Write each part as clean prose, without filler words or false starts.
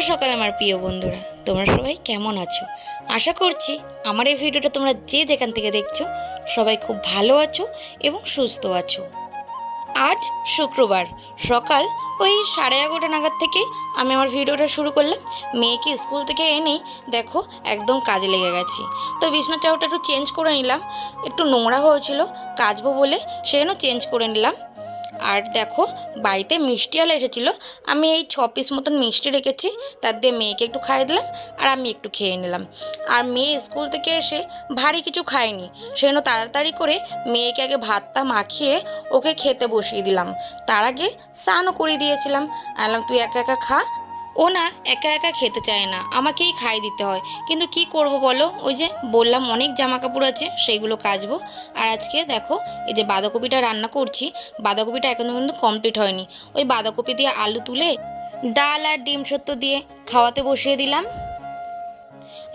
সকাল আমার প্রিয় বন্ধুরা, তোমরা সবাই কেমন আছো? আশা করছি আমার এই ভিডিওটা তোমরা যে যেখান থেকে দেখছো সবাই খুব ভালো আছো এবং সুস্থ আছো। আজ শুক্রবার সকাল ওই 11:30 নাগাদ থেকে আমি আমার ভিডিওটা শুরু করলাম। মেয়েকে স্কুল থেকে এনেই দেখো একদম কাজে লেগে গেছি। তো বিছানার চাদরটা একটু চেঞ্জ করে নিলাম, একটু নোংরা হয়েছিল কাচবো বলে সেজন্য চেঞ্জ করে নিলাম। আর দেখো বাড়িতে মিষ্টি আলা এসেছিলো, আমি এই 6 পিস মতন মিষ্টি রেখেছি, তার দিয়ে মেয়েকে একটু খাইয়ে দিলাম আর আমি একটু খেয়ে নিলাম। আর মেয়ে স্কুল থেকে এসে ভারী কিছু খায়নি, সেজন্য তাড়াতাড়ি করে মেয়েকে আগে ভাতটা মাখিয়ে ওকে খেতে বসিয়ে দিলাম। তার আগে স্নানও করে দিয়েছিলাম, আনলাম তুই একা একা খা। ও না একা একা খেতে চায় না, আমাকেই খাইয়ে দিতে হয়, কিন্তু কি করব বলো, ওই যে বললাম অনেক জামা কাপড় আছে সেইগুলো কাচবো। আর আজকে দেখো এই যে বাঁধাকপিটা রান্না করছি, বাঁধাকপিটা এখনও কিন্তু কমপ্লিট হয়নি। ওই বাঁধাকপি দিয়ে আলু তুলে ডাল আর ডিম সত্য দিয়ে খাওয়াতে বসিয়ে দিলাম।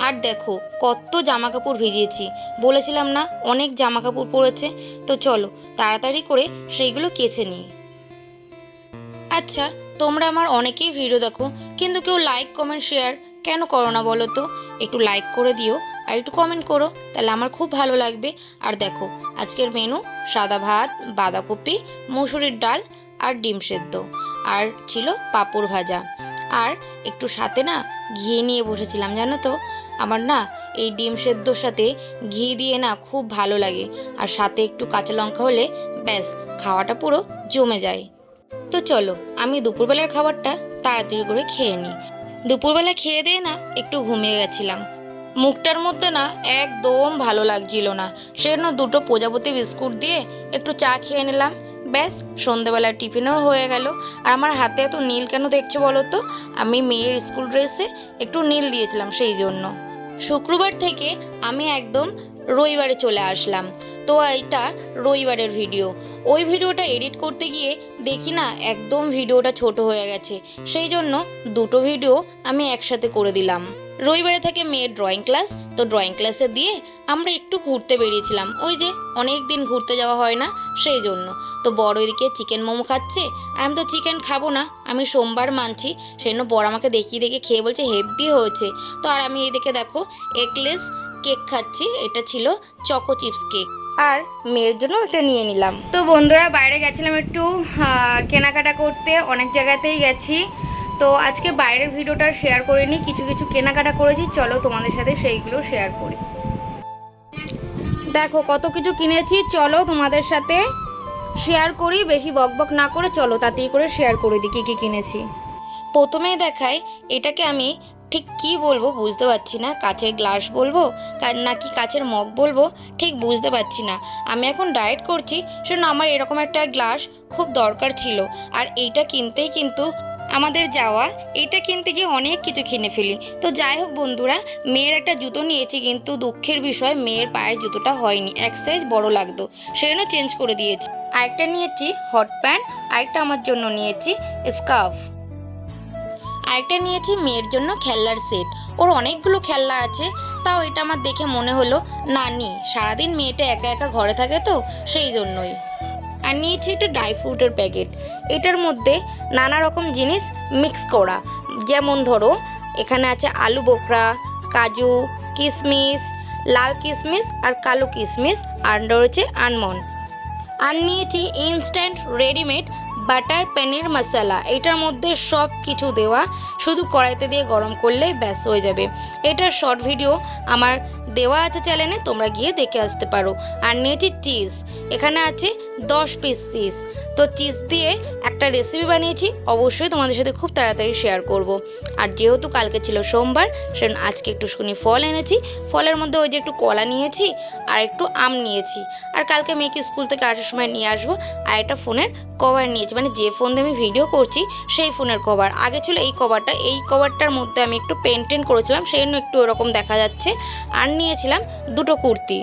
আর দেখো কত জামা কাপড় ভিজিয়েছি, বলেছিলাম না অনেক জামা কাপড় পড়েছে। তো চলো তাড়াতাড়ি করে সেইগুলো কেচে নিই। আচ্ছা, তোমরা আমার অনেকেই ভিডিও দেখো কিন্তু কেউ লাইক কমেন্ট শেয়ার কেন করো না বলো তো? একটু লাইক করে দিও আর একটু কমেন্ট করো, তাহলে আমার খুব ভালো লাগবে। আর দেখো আজকের মেনু সাদা ভাত, বাঁধাকপি, মুসুরির ডাল আর ডিম সেদ্ধ, আর ছিল পাঁপড় ভাজা। আর একটু সাথে না ঘি নিয়ে বসেছিলাম, জানো তো আমার না এই ডিম সেদ্ধর সাথে ঘি দিয়ে না খুব ভালো লাগে, আর সাথে একটু কাঁচা লঙ্কা হলে ব্যাস খাওয়াটা পুরো জমে যায়। তো চলো আমি দুপুরবেলার খাবারটা তাড়াতাড়ি করে খেয়ে নিই। দুপুরবেলা খেয়ে দিয়ে না একটু ঘুমিয়ে গেছিলাম, মুখটার মধ্যে না একদম ভালো লাগছিল না, সেজন্য 2টো প্রজাপতি বিস্কুট দিয়ে একটু চা খেয়ে নিলাম। ব্যাস সন্ধ্যেবেলার টিফিনও হয়ে গেল। আর আমার হাতে এত নীল কেন দেখছো বলো তো? আমি মেয়ের স্কুল ড্রেসে একটু নীল দিয়েছিলাম সেই জন্য। শুক্রবার থেকে আমি একদম রবিবারে চলে আসলাম। তো এইটা রবিবারের ভিডিও, ওই ভিডিওটা এডিট করতে গিয়ে দেখি না একদম ভিডিওটা ছোট হয়ে গেছে, সেই জন্য 2টো ভিডিও আমি একসাথে করে দিলাম। রবিবারে থেকে মেয়ের ড্রয়িং ক্লাস, তো ড্রয়িং ক্লাসে দিয়ে আমরা একটু ঘুরতে বেরিয়েছিলাম, ওই যে অনেক দিন ঘুরতে যাওয়া হয় না সেই জন্য। তো বড় এদিকে চিকেন মোমো খাচ্ছে, আর আমি তো চিকেন খাবো না, আমি সোমবার মানছি, সেই জন্য বড় আমাকে দেখিয়ে দেখে খেয়ে বলছে হেভি হয়েছে। তো আর আমি এদিকে দেখো এগলেস কেক খাচ্ছি, এটা ছিল চকো চিপস কেক, আর মেয়ের জন্য এটা নিয়ে নিলাম। তো বন্ধুরা বাইরে গেছিলাম একটু কেনাকাটা করতে, অনেক জায়গাতেই গেছি। তো আজকে বাইরের ভিডিওটা শেয়ার করিনি, কিছু কিছু কেনাকাটা করেছি, চলো তোমাদের সাথে সেইগুলো শেয়ার করি। দেখো কত কিছু কিনেছি, চলো তোমাদের সাথে শেয়ার করি, বেশি বকবক না করে চলো তাতেই করে শেয়ার করে দিই কী কী কিনেছি। প্রথমেই দেখাই এটাকে আমি ঠিক কি বলবো বুঝতে পারছি না, কাচের গ্লাস বলবো নাকি কাচের মগ বলবো ঠিক বুঝতে পারছি না। আমি এখন ডায়েট করছি, সেজন্য আমার এরকম একটা গ্লাস খুব দরকার ছিল। আর এইটা কিনতেই কিন্তু আমাদের যাওয়া, এইটা কিনতে গিয়ে অনেক কিছু কিনে ফেলি। তো যাই হোক বন্ধুরা, মেয়ের একটা জুতো নিয়েছি, কিন্তু দুঃখের বিষয় মেয়ের পায়ের জুতোটা হয়নি, এক সাইজ বড় লাগতো, সেজন্য চেঞ্জ করে দিয়েছি। আরেকটা নিয়েছি হট প্যান্ট, আরেকটা আমার জন্য নিয়েছি স্কার্ফ, আরেকটা নিয়েছি মেয়ের জন্য খেলনার সেট। ওর অনেকগুলো খেলনা আছে, তাও এটা আমার দেখে মনে হলো না নি, সারাদিন মেয়েটা একা একা ঘরে থাকে তো সেই জন্যই। আর নিয়েছি একটা ড্রাই ফ্রুটের প্যাকেট, এটার মধ্যে নানা রকম জিনিস মিক্স করা, যেমন ধরো এখানে আছে আলু বোখরা, কাজু, কিশমিশ, লাল কিশমিশ আর কালো কিশমিশ, আর রয়েছে আলমন্ড। আর নিয়েছি ইনস্ট্যান্ট রেডিমেড বাটার পনির মশলা, এটার মধ্যে সব কিছু দেওয়া, শুধু কড়াইতে দিয়ে গরম করলেই ব্যাস হয়ে যাবে। এটার শর্ট ভিডিও আমার দেওয়া আছে চ্যানেলে, তোমরা গিয়ে দেখে আসতে পারো। আর নিয়েছি চিজ, এখানে আছে 10 পিস চিজ। তো চিজ দিয়ে একটা রেসিপি বানিয়েছি, অবশ্যই তোমাদের সাথে খুব তাড়াতাড়ি শেয়ার করব। আর যেহেতু কালকে ছিল সোমবার, সেজন্য আজকে একটুখানি ফল এনেছি, ফলের মধ্যে ওই যে একটু কলা নিয়েছি আর একটু আম নিয়েছি। আর কালকে মেয়েকে স্কুল থেকে আসার সময় নিয়ে আসবো। আর একটা ফোনের কভার নিয়েছি, মানে যে ফোন দিয়ে আমি ভিডিও করছি সেই ফোনের কভার। আগে ছিল এই কভারটা, এই কভারটার মধ্যে আমি একটু পেন্টেন করেছিলাম, সেই জন্য একটু ওরকম দেখা যাচ্ছে। আর নিয়েছিলাম 2টো কুর্তি,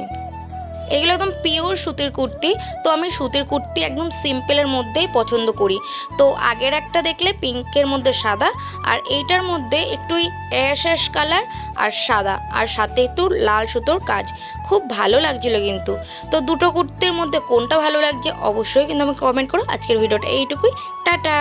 এগুলো একদম পিওর সুতির কুর্তি। তো আমি সুতির কুর্তি একদম সিম্পলের মধ্যেই পছন্দ করি। তো আগের একটা দেখলে পিঙ্কের মধ্যে সাদা, আর এইটার মধ্যে একটু অ্যাশ অ্যাশ কালার আর সাদা, আর সাথে একটু লাল সুতোর কাজ, খুব ভালো লাগছিল কিন্তু। তো 2টো কুর্তির মধ্যে কোনটা ভালো লাগছে অবশ্যই কিন্তু আমাকে কমেন্ট করো। আজকের ভিডিওটা এইটুকুই, টাটা।